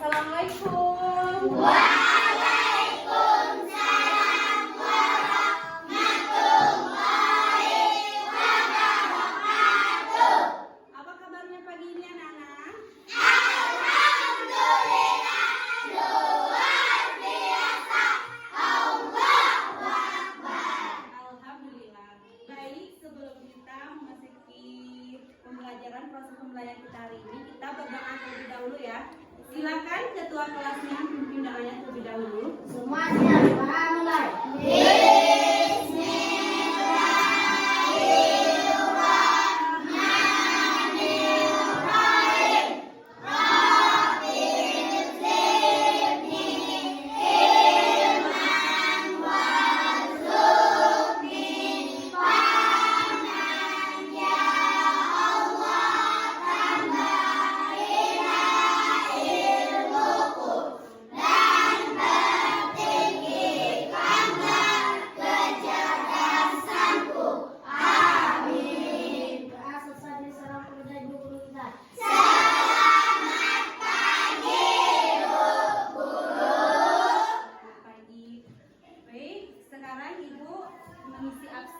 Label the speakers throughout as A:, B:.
A: Assalamualaikum.
B: Waalaikumsalam warahmatullahi wabarakatuh.
A: Apa kabarnya pagi ini anak-anak?
B: Alhamdulillah, luar biasa. Allahu Akbar.
A: Alhamdulillah. Baik, sebelum kita memasuki pembelajaran proses pembelajaran kita hari ini, kita berdoa terlebih dahulu ya. Silakan ketua kelasnya memimpin doanya terlebih dahulu.
B: Semuanya mulai.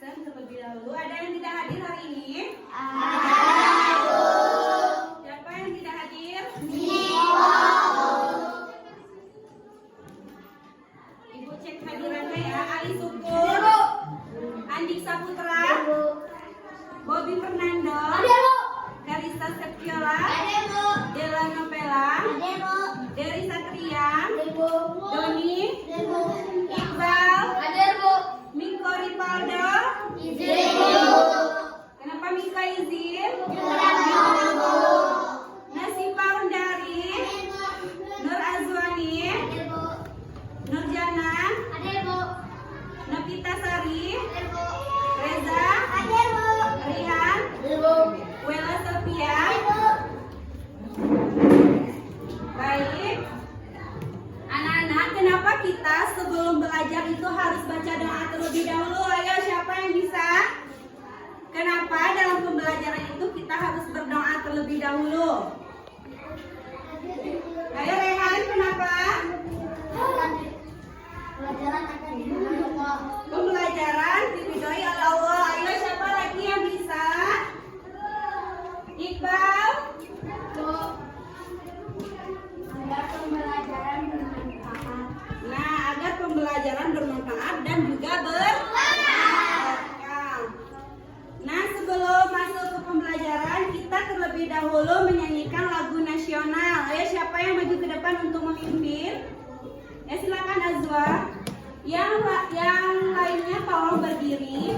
A: Terlebih dahulu, ada yang tidak hadir hari ini? Siapa yang tidak hadir? Ibu cek hadirannya ya. Ali Syukur, Andik Saputra, Bobby Fernando, Karissa Septiola, Dela Novela, Dery Satria, Doni, Iqbal, Miko Ripaldo. Kenapa Mika izin? Nasifa Undari, Nur Azwani, Nurjana, Navita Sari, Reza, Rihan, Wela Sofia. Baik. Anak-anak, kenapa kita sebelum belajar itu harus baca doa terlebih dahulu? Ayo, siapa yang bisa? Kenapa dalam pembelajaran itu kita harus berdoa terlebih dahulu? Ayo Rehan, kenapa? Pembelajaran diridhoi oleh Allah. Ayo, siapa lagi yang bisa? Iqbal? Nah, agar pembelajaran bermanfaat dan juga berkah. Nah, sebelum masuk ke pembelajaran, kita terlebih dahulu menyanyikan lagu nasional. Ayo, siapa yang maju ke depan untuk memimpin? Ya, silakan Azwa. Yang lainnya tolong berdiri.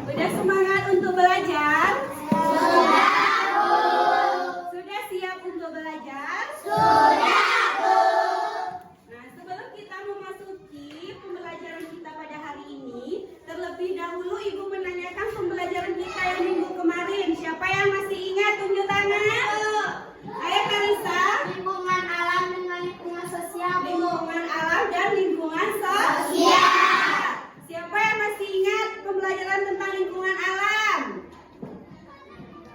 A: Sudah semangat untuk belajar? Sudah siap untuk belajar? Nah, sebelum kita memasuki pembelajaran kita pada hari ini, terlebih dahulu Ibu menanyakan pembelajaran kita yang minggu kemarin. Siapa yang masih ingat? Tunjuk tangan. Ayo Karissa.
B: Lingkungan alam dengan lingkungan sosial.
A: Lingkungan alam dan lingkungan sosial. Siapa yang masih ingat pembelajaran tentang lingkungan alam?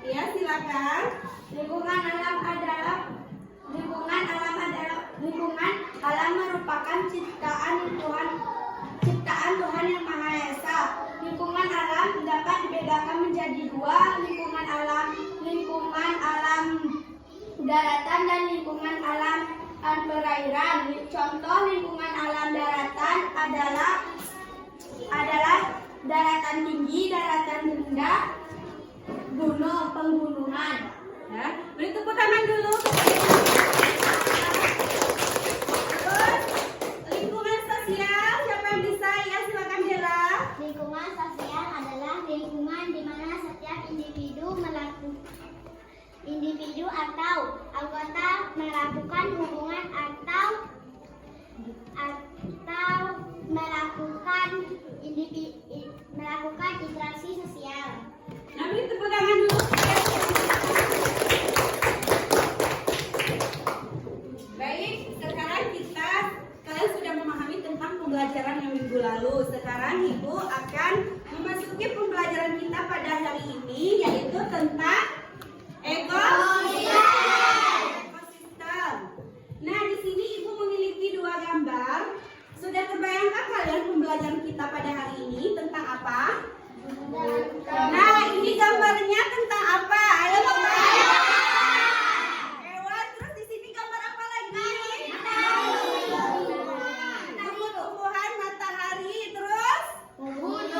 A: Iya, silakan.
B: Lingkungan alam merupakan ciptaan Tuhan yang Maha Esa. Lingkungan alam alam dapat dibedakan menjadi dua, lingkungan alam daratan dan lingkungan alam perairan. Contoh lingkungan alam daratan adalah daratan tinggi, daratan rendah, gunung, pegunungan.
A: Ya, beri tepuk tangan dulu. Terus, lingkungan sosial, siapa yang bisa? Ya, silakan Dela.
B: Lingkungan sosial adalah lingkungan di mana setiap individu atau anggota melakukan hubungan atau melakukan interaksi sosial.
A: Nah, beri tepuk tangan dulu. Baik, sekarang kalian sudah memahami tentang pembelajaran yang minggu lalu. Sekarang Ibu akan memasuki pembelajaran kita pada hari ini, yaitu tentang ekosistem. Nah, di sini Ibu memiliki dua gambar. Sudah terbayangkan kalian pembelajaran kita pada hari ini tentang apa? Nah, ini gambarnya tentang apa? Ayo hewan. Terus di sini gambar apa lagi? Tumbuhan, matahari, terus air.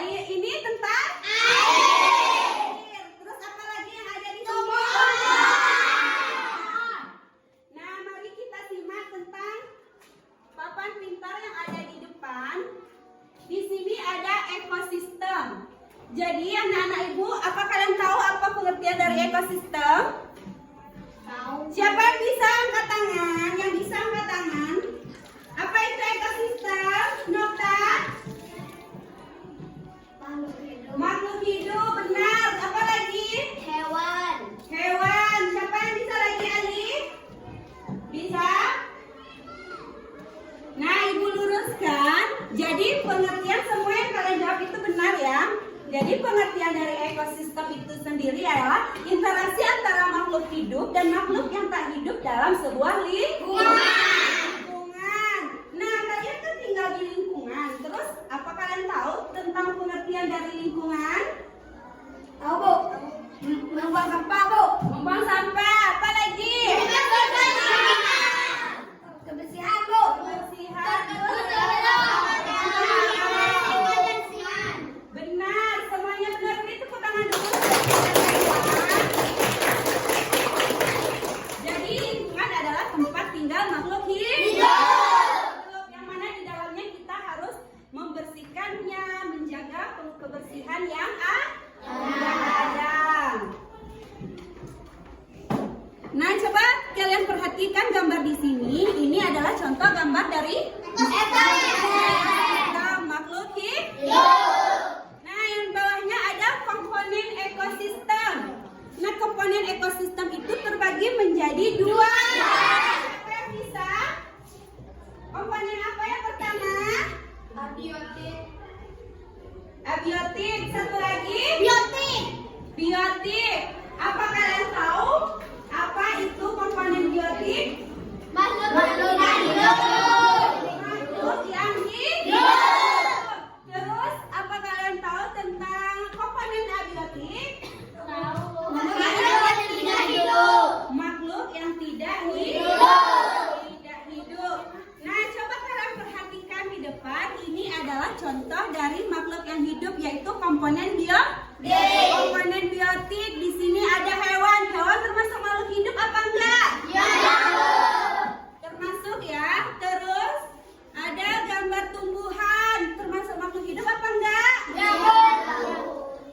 A: Ini tentang air. Terus apa lagi yang ada di sini? Nah, mari kita simak tentang papan pintar yang ada di depan. Di sini ada ekosistem. Jadi anak-anak Ibu, apa kalian tahu apa pengertian dari ekosistem? Siapa yang bisa angkat tangan? Yang bisa angkat tangan. Apa itu ekosistem? Nota? Makhluk hidup, benar. Apa lagi?
B: Hewan.
A: Hewan. Siapa yang bisa lagi, Ali? Bisa? Nah, Ibu luruskan. Jadi pengertian semua yang kalian jawab itu benar ya. Jadi pengertian dari ekosistem itu sendiri adalah interaksi antara makhluk hidup dan makhluk yang tak hidup dalam sebuah lingkungan. Nah, kalian kan tinggal di lingkungan. Terus apa kalian tahu tentang pengertian dari lingkungan?
B: Tahu, Bu? Membuang sampah, Bu.
A: Membuang sampah. Apa lagi?
B: Kebersihan, Bu.
A: Kebersihan. Benar, semuanya benar. Beri tepuk tangan dulu. Jadi lingkungan adalah tempat tinggal makhluk hidup, yang mana di dalamnya kita harus membersihkannya, menjaga kebersihan yang ada. Nah, coba kalian perhatikan gambar di sini. Ini adalah contoh gambar dari makhluk hidup. Nah, yang bawahnya ada komponen ekosistem. Nah, komponen ekosistem itu terbagi menjadi dua. Siapa yang bisa? Komponen apa yang pertama? Abiotik. Satu lagi? Biotik. Apa kalian tahu? Apa itu komponen biotik? Makhluk yang hidup. Terus apa kalian tahu tentang komponen abiotik? Makhluk yang tidak hidup. Nah, coba kalian perhatikan di depan. Ini adalah contoh dari makhluk yang hidup, yaitu komponen komponen biotik. Di sini ada hewan. Hewan termasuk makhluk hidup apa enggak? Termasuk ya. Terus ada gambar tumbuhan. Termasuk makhluk hidup apa enggak?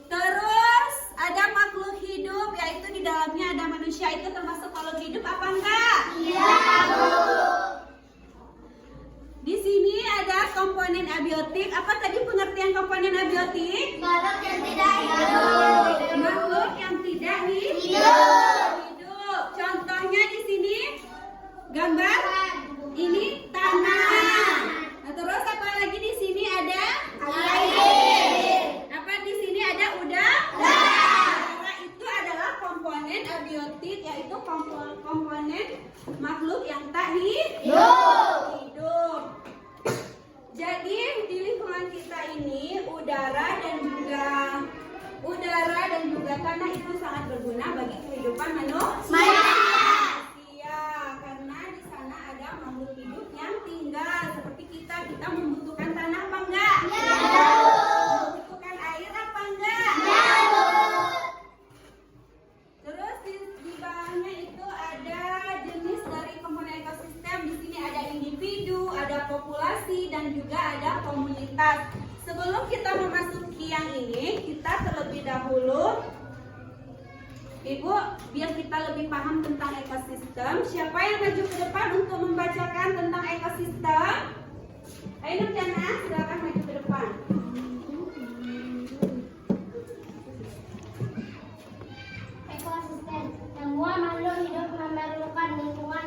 A: Terus ada makhluk hidup, yaitu di dalamnya ada manusia. Itu termasuk makhluk hidup apa enggak? Di sini ada komponen abiotik. Apa tadi pengertian komponen abiotik?
B: Makhluk yang tidak hidup.
A: Makhluk yang tidak hidup. Contohnya di sini gambar ini tanah. Nah, terus apa lagi di sini ada
B: Air.
A: apa di sini ada udara. Itu adalah komponen abiotik, yaitu komponen makhluk yang tak hidup. Jadi di lingkungan kita ini udara dan juga tanah itu sangat berguna bagi kehidupan manusia. Karena di sana ada makhluk hidup yang tinggal seperti kita membutuhkan tanah apa enggak? Membutuhkan air apa enggak? Terus di bawahnya itu ada jenis dari komponen ekosistem. Di sini ada individu, ada populasi, dan juga ada komunitas. Sebelum kita memasuki yang ini, kita terlebih dahulu, Ibu, biar kita lebih paham tentang ekosistem. Siapa yang maju ke depan untuk membacakan tentang ekosistem? Ayo Nurjana, silakan maju ke depan.
B: Ekosistem. Semua makhluk hidup memerlukan lingkungan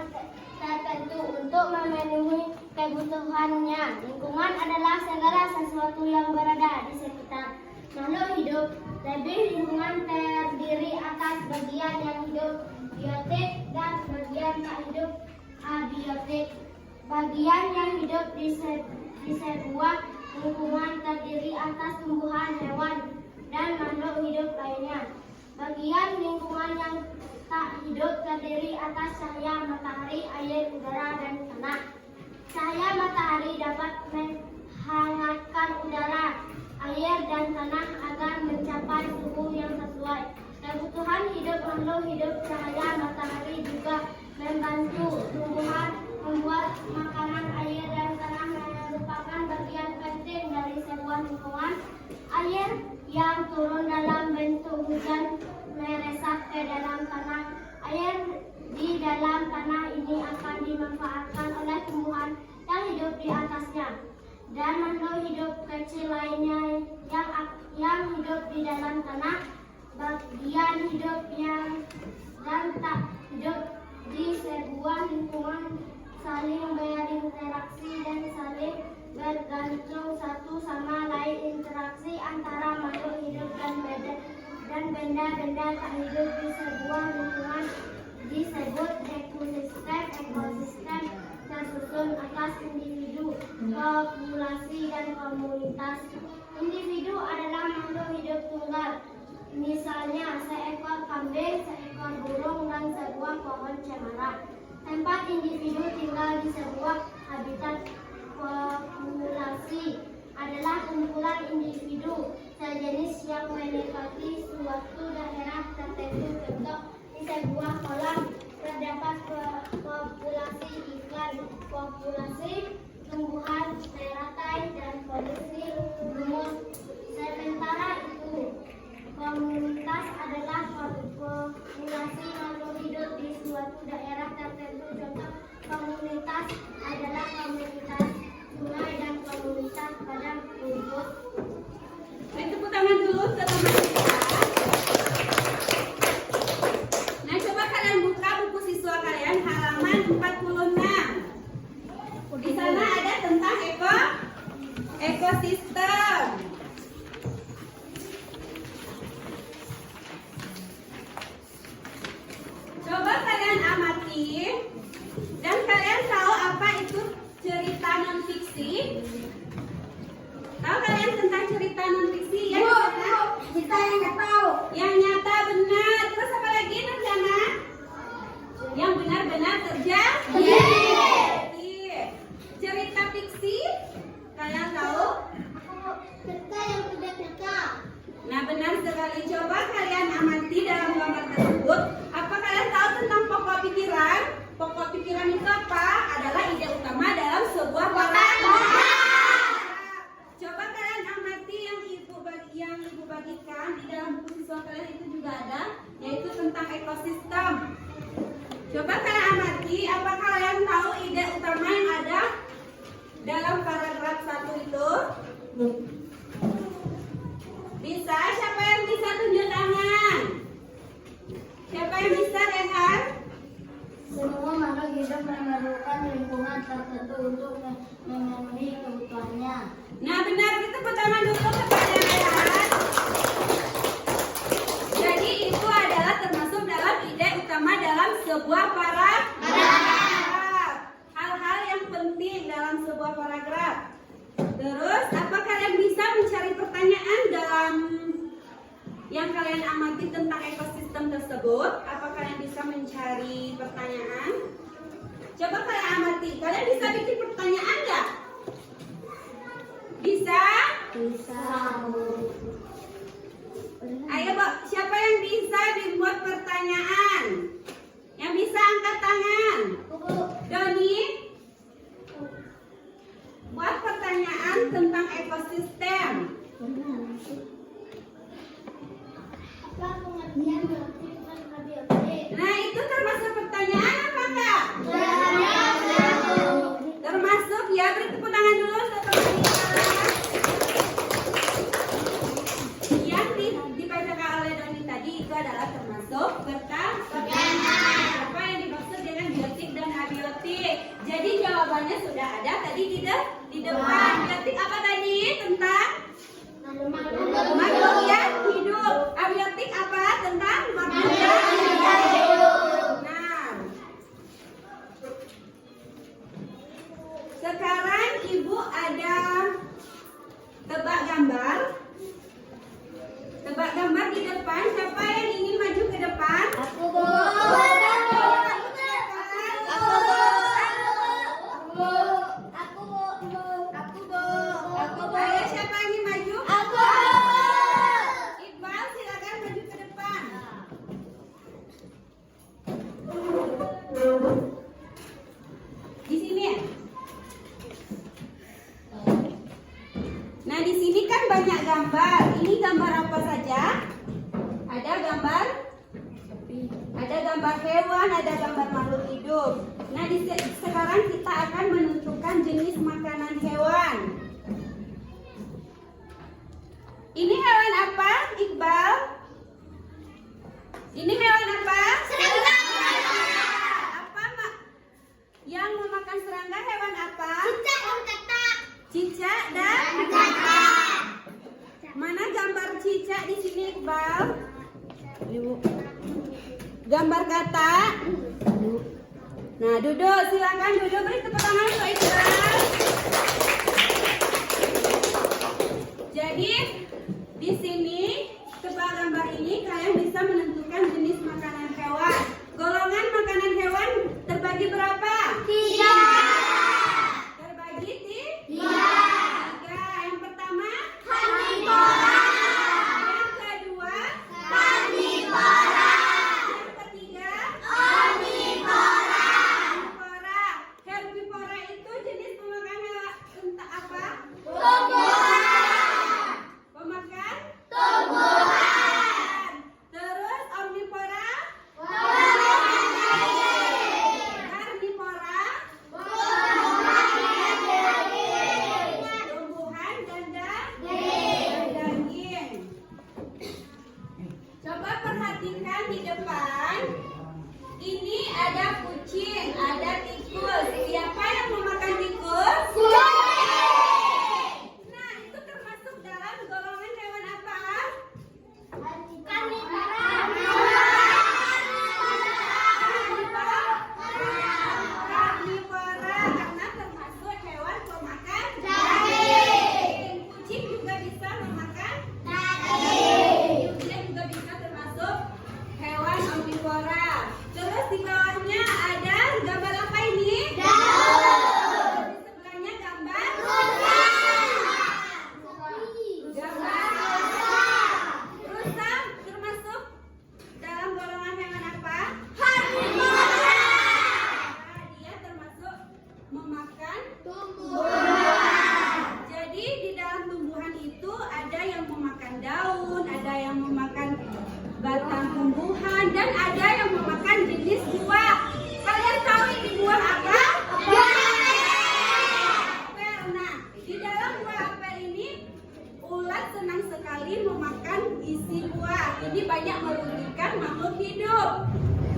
B: tertentu untuk memenuhi kebutuhannya. Lingkungan adalah segala sesuatu yang berada di sekitar makhluk hidup. Lebih lingkungan terdiri atas bagian yang hidup, biotik, dan bagian tak hidup, abiotik. Bagian yang hidup di sebuah lingkungan terdiri atas tumbuhan, hewan, dan makhluk hidup lainnya. Bagian lingkungan yang tak hidup terdiri atas cahaya matahari, air, udara, dan tanah. Cahaya matahari dapat menghangatkan udara, air, dan tanah agar mencapai suhu yang sesuai. Kebutuhan hidup makhluk hidup cahaya matahari juga membantu tumbuhan membuat makanan. Air dan tanah merupakan bagian penting dari sebuah lingkungan. Air yang turun dalam bentuk hujan meresap ke dalam tanah. Air di dalam tanah ini akan dimanfaatkan oleh tumbuhan yang hidup di atasnya dan makhluk hidup kecil lainnya yang hidup di dalam tanah. Bagian hidup yang dan tak hidup di sebuah lingkungan saling berinteraksi dan saling bergantung satu sama lain. Interaksi antara makhluk hidup dan benda-benda tak hidup di sebuah lingkungan disebut ekosistem. Ekosistem tersusun atas individu, populasi, dan komunitas. Individu adalah makhluk hidup tunggal, misalnya seekor kambing, seekor burung, dan sebuah pohon cemara. Tempat individu tinggal di sebuah habitat. Populasi adalah kumpulan individu sejenis yang menempati suatu daerah tertentu. Contoh, di sebuah kolam terdapat populasi ikan, populasi tumbuhan, teratai, dan populasi lumut. Sementara itu, komunitas adalah populasi makhluk hidup di suatu daerah tertentu. Contoh, komunitas adalah komunitas sungai dan komunitas padang rumput.
A: Tepuk tangan dulu ke teman kita. Nah, coba kalian buka buku siswa kalian halaman 46. Di sana ada tentang ekosistem. Coba kalian amati dan kalian tahu apa itu cerita non fiksi? Tahu kalian tentang cerita non fiksi ya?
B: Kita yang nggak tahu.
A: Yang nyata benar. Terus apa lagi Nurjana? Yang benar-benar terjadi. Cerita fiksi kalian tahu?
B: Cerita yang sudah cerita.
A: Nah, benar sekali. Coba kalian amati dalam gambar tersebut. Apa kalian tahu tentang pokok pikiran? Pokok pikiran itu apa? Adalah ide utama dalam sebuah paragraf. Coba kalian amati yang ibu bagikan di dalam buku siswa kalian itu juga ada, yaitu tentang ekosistem. Coba kalian amati, apa kalian tahu ide utama yang ada dalam paragraf 1 itu? Bisa? Siapa yang bisa tunjuk tangan? Siapa yang bisa, Rehan?
B: Semua makhluk hidup memerlukan lingkungan tertentu untuk memenuhi kebutuhannya.
A: Nah, benar, kita pertama dulu kepada Rehan. Jadi itu adalah termasuk dalam ide utama dalam sebuah paragraf. Hal-hal yang penting dalam sebuah paragraf. yang kalian amati tentang ekosistem tersebut? Apa kalian bisa mencari pertanyaan? Coba kalian amati. Kalian bisa bikin pertanyaan nggak? Bisa?
B: Bisa.
A: Ayo, Bu. Siapa yang bisa dibuat pertanyaan? Yang bisa angkat tangan. Doni, buat pertanyaan tentang ekosistem.
B: Apa pengertian abiotik?
A: Nah, itu termasuk pertanyaan apa enggak? Termasuk ya, beri tepuk tangan dulu seperti yang dibacakan oleh Doni tadi itu adalah termasuk pertanyaan. Apa yang dimaksud dengan biotik dan abiotik? Jadi jawabannya sudah ada tadi di depan. Biotik apa tadi? Tentang makhluk yang hidup. Abiotik apa? Tentang makhluk yang hidup. Nah, sekarang Ibu ada tebak gambar. Tebak gambar di depan. Siapa yang ingin maju ke depan?
B: Aku, Bu.
A: Ayo, siapa yang ingin maju?
B: Aku.
A: Iqbal, silakan maju ke depan. Di sini ya? Nah, di sini kan banyak gambar. Ini gambar apa saja? Ada gambar hewan, ada gambar makhluk hidup. Nah, sekarang kita akan menentukan jenis makanan hewan. Ini hewan apa, Iqbal? Ini hewan apa?
B: Serangga.
A: Apa, Mak? Yang memakan serangga hewan apa?
B: Cicak.
A: Cicak dan mana gambar cicak di sini, Iqbal? Gambar kata. Nah, duduk, silakan duduk, beri tepuk tangan untuk Iqbal. Jadi di sini tebak gambar ini kalian bisa menentukan jenis makanan hewan. Golongan makanan hewan terbagi berapa?
B: 3.
A: Terbagi 3.
B: 3.
A: Yang pertama,
B: Karnivora.
A: yang kedua,
B: Karnivora.
A: yang ketiga,
B: Omnivora.
A: herbivora. Herbivora itu jenis pemakan hewan entah apa?
B: Tumbuhan.
A: Pemakan
B: Tumbuhan.
A: Terus omnivora, karnivora, tumbuhan dan daging. Coba perhatikan di depan. Ini ada kucing, ada tikus. Siapa yang memakan tikus? Nah, itu termasuk dalam golongan hewan apa? Karnivora, karena termasuk hewan pemakan daging. Kucing juga bisa memakan daging. Dia juga bisa termasuk hewan omnivora. Terus di bawahnya ada gambar apa ini? Di sebelahnya gambar rusa termasuk dalam golongan hewan apa? Nah, dia termasuk memakan tumbuhan. Jadi di dalam tumbuhan itu ada yang memakan daun, ada yang memakan batang tumbuhan, dan ada yang memakan jenis buah. Kalian tahu ini buah apa? Apel. Nah, di dalam buah apel ini ulat senang sekali memakan isi buah. Ini banyak merugikan makhluk hidup.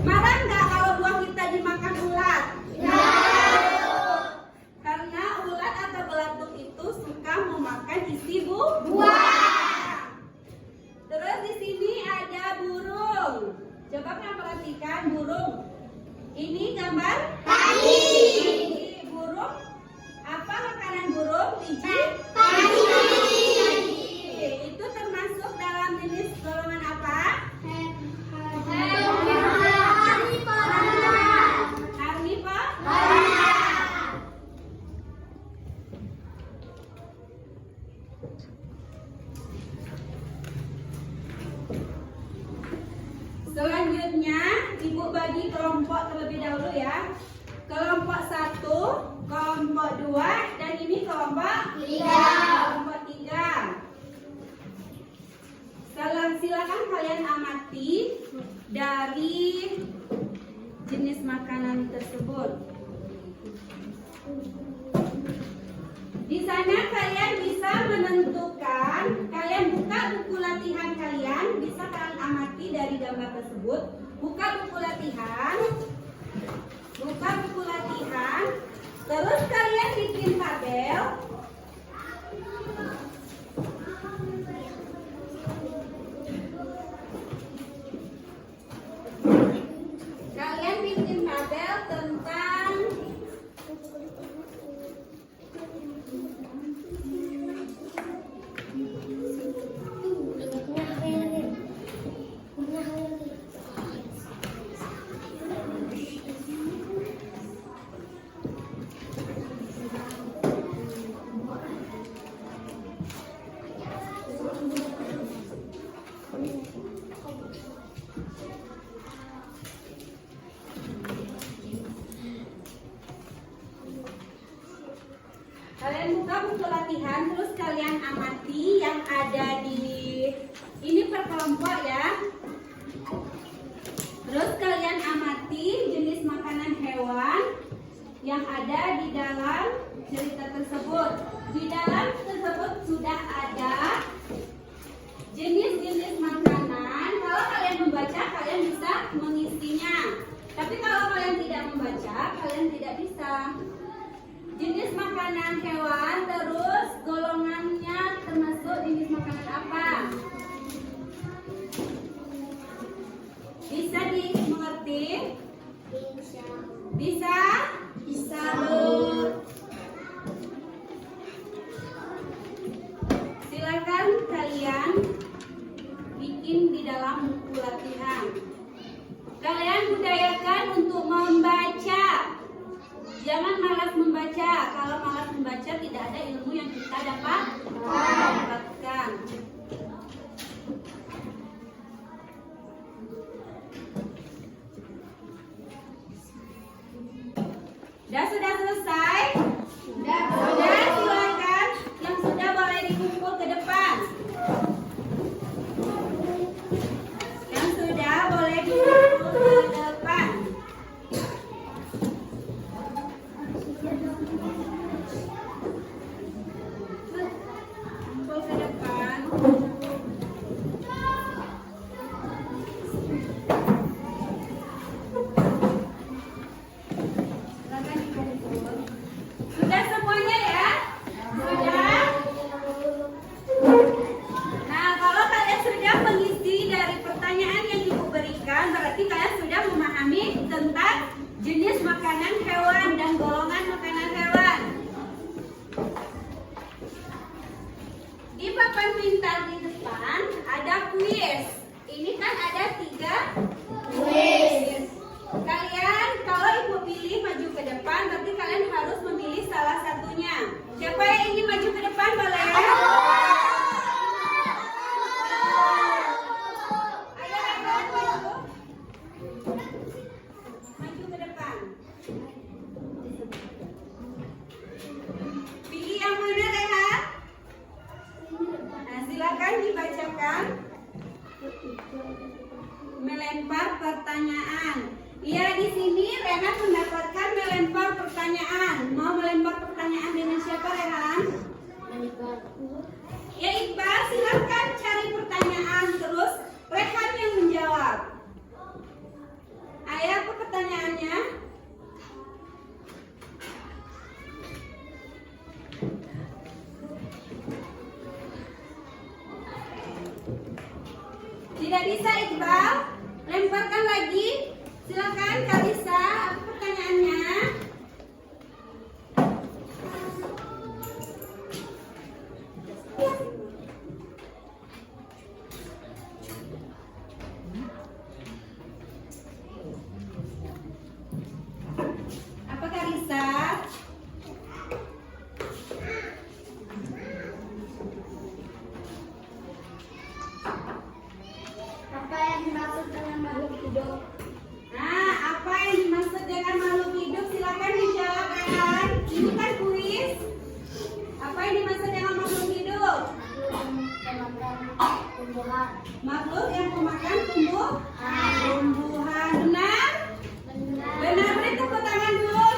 A: Marah nggak kalau buah kita dimakan ulat? Karena ulat atau belatung itu suka memakan isi buah. Terus di sini ada burung. Coba kalian perhatikan burung. Ini gambar burung. Apa makanan burung? Biji. Itu termasuk selanjutnya Ibu bagi kelompok terlebih dahulu ya. Kelompok 1, kelompok 2, dan ini kelompok 3. Kelompok 3. Silakan kalian amati dari jenis makanan tersebut. Di sana kalian bisa menentukan, kalian buka buku latihan kalian, bisa kalian amati dari gambar tersebut. Buka buku latihan, terus kalian bikin tabel. Kalian bikin tabel tentang kalian buka buku latihan, terus kalian amati yang ada di ini per kelompok ya. Terus kalian amati jenis makanan hewan yang ada di dalam cerita tersebut. Di dalam tersebut sudah ada jenis-jenis makanan. Kalau kalian membaca, kalian bisa mengisinya. Tapi kalau kalian tidak membaca, kalian tidak bisa. Jenis makanan hewan, terus golongannya termasuk jenis makanan apa? Bisa dimengerti? Bisa? Bisa, Bu. Silakan kalian bikin di dalam buku latihan. Kalian budayakan untuk membaca. Jangan malas membaca. Kalau malas membaca tidak ada ilmu yang kita dapatkan. Sudah selesai? Sudah, silakan. Yang sudah boleh dikumpul ke depan. Yang sudah boleh dikumpul ke depan. Kumpul ke depan. Silakan dikumpul. Sudah semuanya ya? Sudah? Nah, kalau kalian sudah mengisi dari pertanyaan yang Ibu berikan, berarti kalian sudah memahami tentang jenis makanan hewan dan golongan makanan hewan. Di papan pintar di depan ada kuis. Ini kan ada 3 kuis. Kalian kalau Ibu pilih maju ke depan, berarti kalian harus memilih salah satunya. Siapa yang ingin maju ke depan boleh? Ayo, Rehan, maju. Maju ke depan. Pilih yang mana, Rehan? Nah, silakan dibacakan. Melempar pertanyaan. Iya, di sini Rehan mendapatkan melempar pertanyaan. Mau melempar pertanyaan dengan siapa, Rehan? Ya, Iqbal, silakan cari pertanyaan terus Rehan yang menjawab. Ayo, apa pertanyaannya? Tidak bisa, Iqbal. Lemparkan lagi. Silakan, Kalisa. Apa pertanyaannya? Apa, Kalisa?
B: Apa yang dimaksud dengan makhluk hidup?
A: Makhluk yang memakan tumbuhan. Benar? Benar, beri tepuk tangan dulu.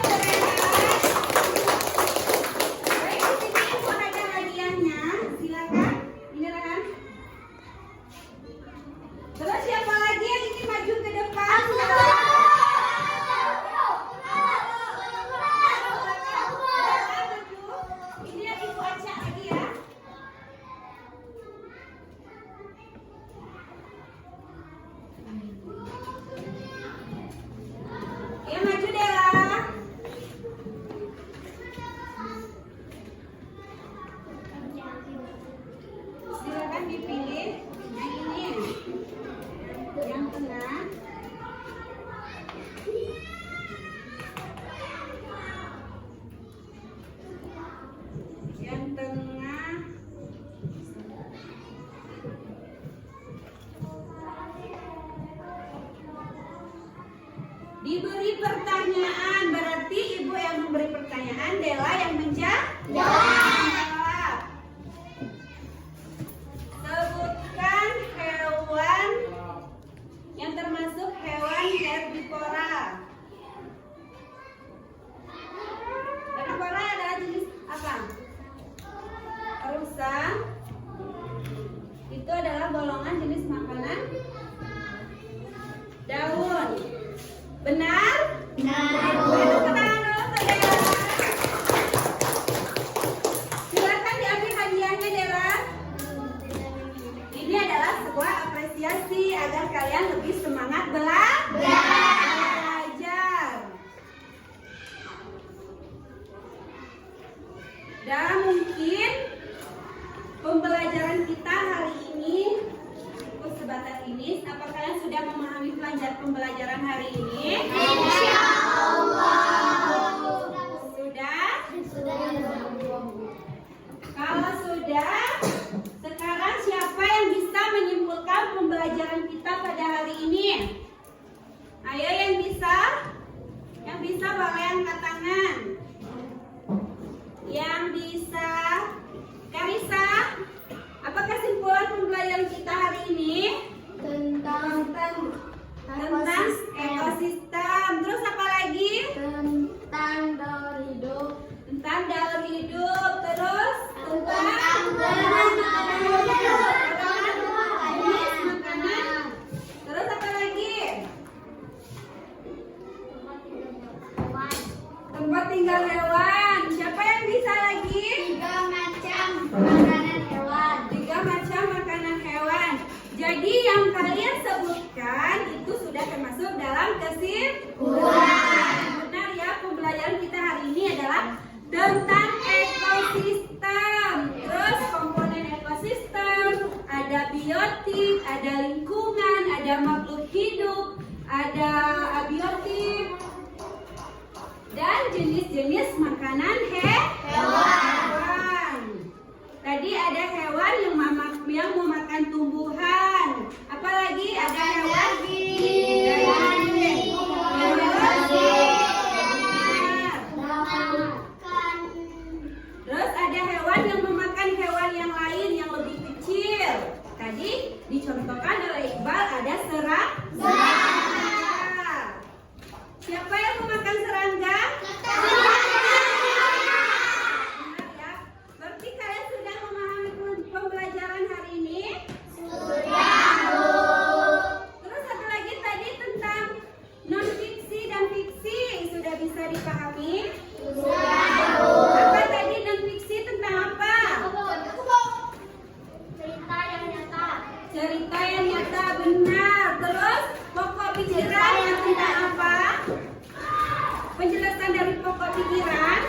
A: Baik, di sini info ada hadiahnya. Silakan. Ini kan. Terus siapa lagi yang ingin maju ke depan? Ini yang ibu acak lagi ya. Ya maju Dela. Silakan dipilih yang ini, yang tengah. Yang tengah. Diberi pertanyaan, berarti ibu yang memberi pertanyaan, Dela yang menjawab. Sebutkan hewan yang termasuk hewan herbivora. Herbivora adalah jenis apa? Rusa. Itu adalah golongan jenis makanan daun. Benar? Tepuk tangan dulu, saudara. Silakan diambil hadiahnya, Dela. Ini adalah sebuah apresiasi agar kalian lebih semangat belajar. Dan mungkin pembelajaran kita hari ini cukup sebatas ini. Apa kalian sudah memahami pembelajaran hari ini? Sudah? Kalau sudah, sekarang siapa yang bisa menyimpulkan pembelajaran kita pada hari ini? Ayo yang bisa? Yang bisa boleh angkat tangan. Yang bisa? Karisa, apa kesimpulan pembelajaran kita hari ini? Tentang ekosistem. Terus apa lagi?
B: Tentang daur hidup.
A: Tentang daur hidup. Terus tentang jenis makanan. Terus apa lagi? Tempat tinggal hewan. Siapa yang bisa lagi?
B: 3 macam makanan hewan.
A: 3 macam makanan hewan. Jadi yang kalian sebutkan itu sudah termasuk dalam kesimpulan. Benar ya, pembelajaran kita hari ini adalah tentang ekosistem. Terus komponen ekosistem, ada biotik, ada lingkungan, ada makhluk hidup, ada abiotik, dan jenis-jenis makanan hewan. Tadi ada hewan yang memakan tumbuhan. Apalagi ada hewan Terus ada hewan yang memakan hewan yang lain yang lebih kecil. Tadi dicontohkan oleh Iqbal ada serangga. Siapa yang memakan serangga? Berarti kalian sudah memahami pembelajaran hari ini? Terus satu lagi tadi tentang non fiksi dan fiksi sudah bisa dipahami? Apa tadi non fiksi tentang apa?
B: Cerita yang nyata.
A: Cerita yang nyata, benar. Terus pokok pikiran yang tentang apa? Penjelasan dari pokok pikiran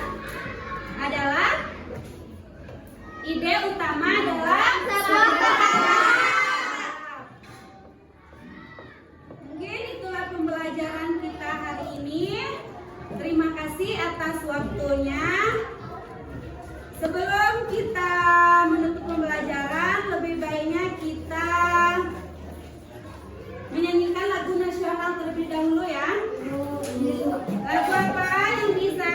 A: adalah ide utama adalah mungkin itulah pembelajaran kita hari ini. Terima kasih atas waktunya. Sebelum kita menutup pembelajaran, lebih baiknya kita menyanyikan lagu nasional terlebih dahulu ya. Lagu apa yang bisa?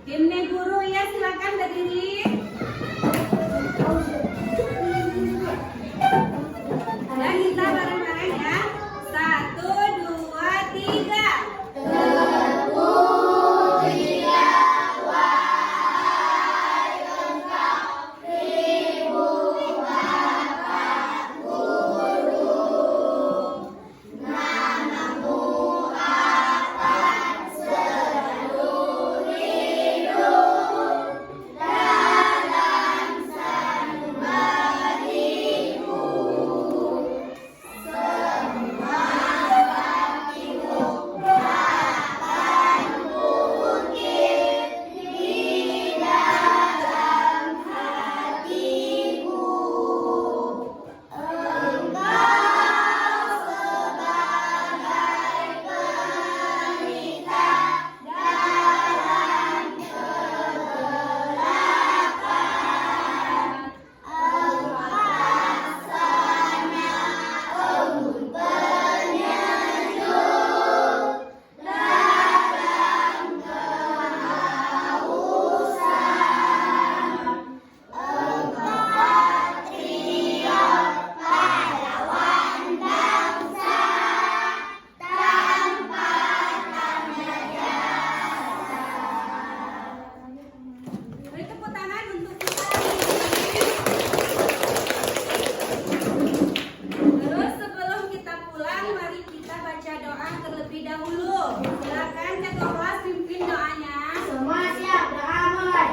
A: Timnya guru ya, silakan berdiri. Dan kita bareng-bareng ya. 1, 2, 3. Beri tepuk tangan untuk kita. Terus sebelum kita pulang, mari kita baca doa terlebih dahulu. Silakan kakak kelas pimpin doanya.
B: Semua siap, doa mulai.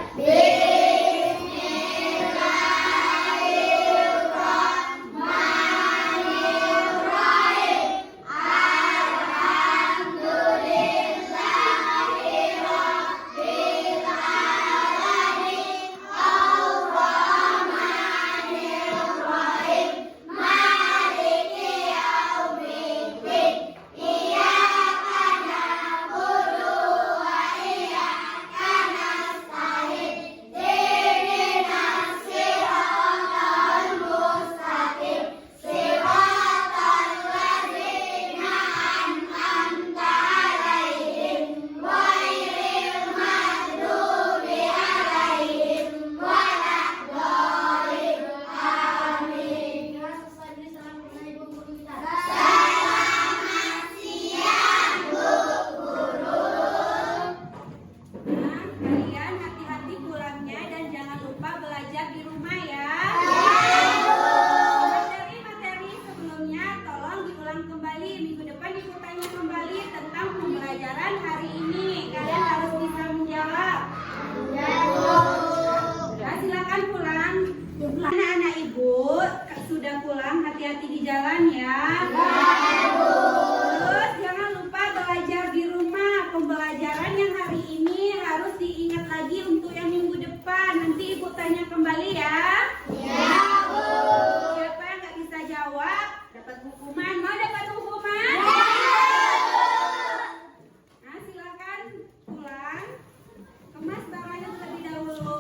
A: Kalian hati-hati pulangnya dan jangan lupa belajar di rumah ya. Materi-materi sebelumnya tolong diulang kembali. Minggu depan ibu tanya kembali tentang pembelajaran hari ini. Kalian harus bisa menjawab. Nah, silakan pulang. Anak-anak ibu sudah pulang, hati-hati di jalan ya. Terus jangan lupa belajar di rumah. Pembelajaran yang hari ini harus diingat lagi untuk yang minggu depan. Nanti ibu tanya kembali ya. Siapa yang nggak bisa jawab dapat hukuman. Mau dapat hukuman? Nah, silakan pulang. Kemas barangnya terlebih dahulu.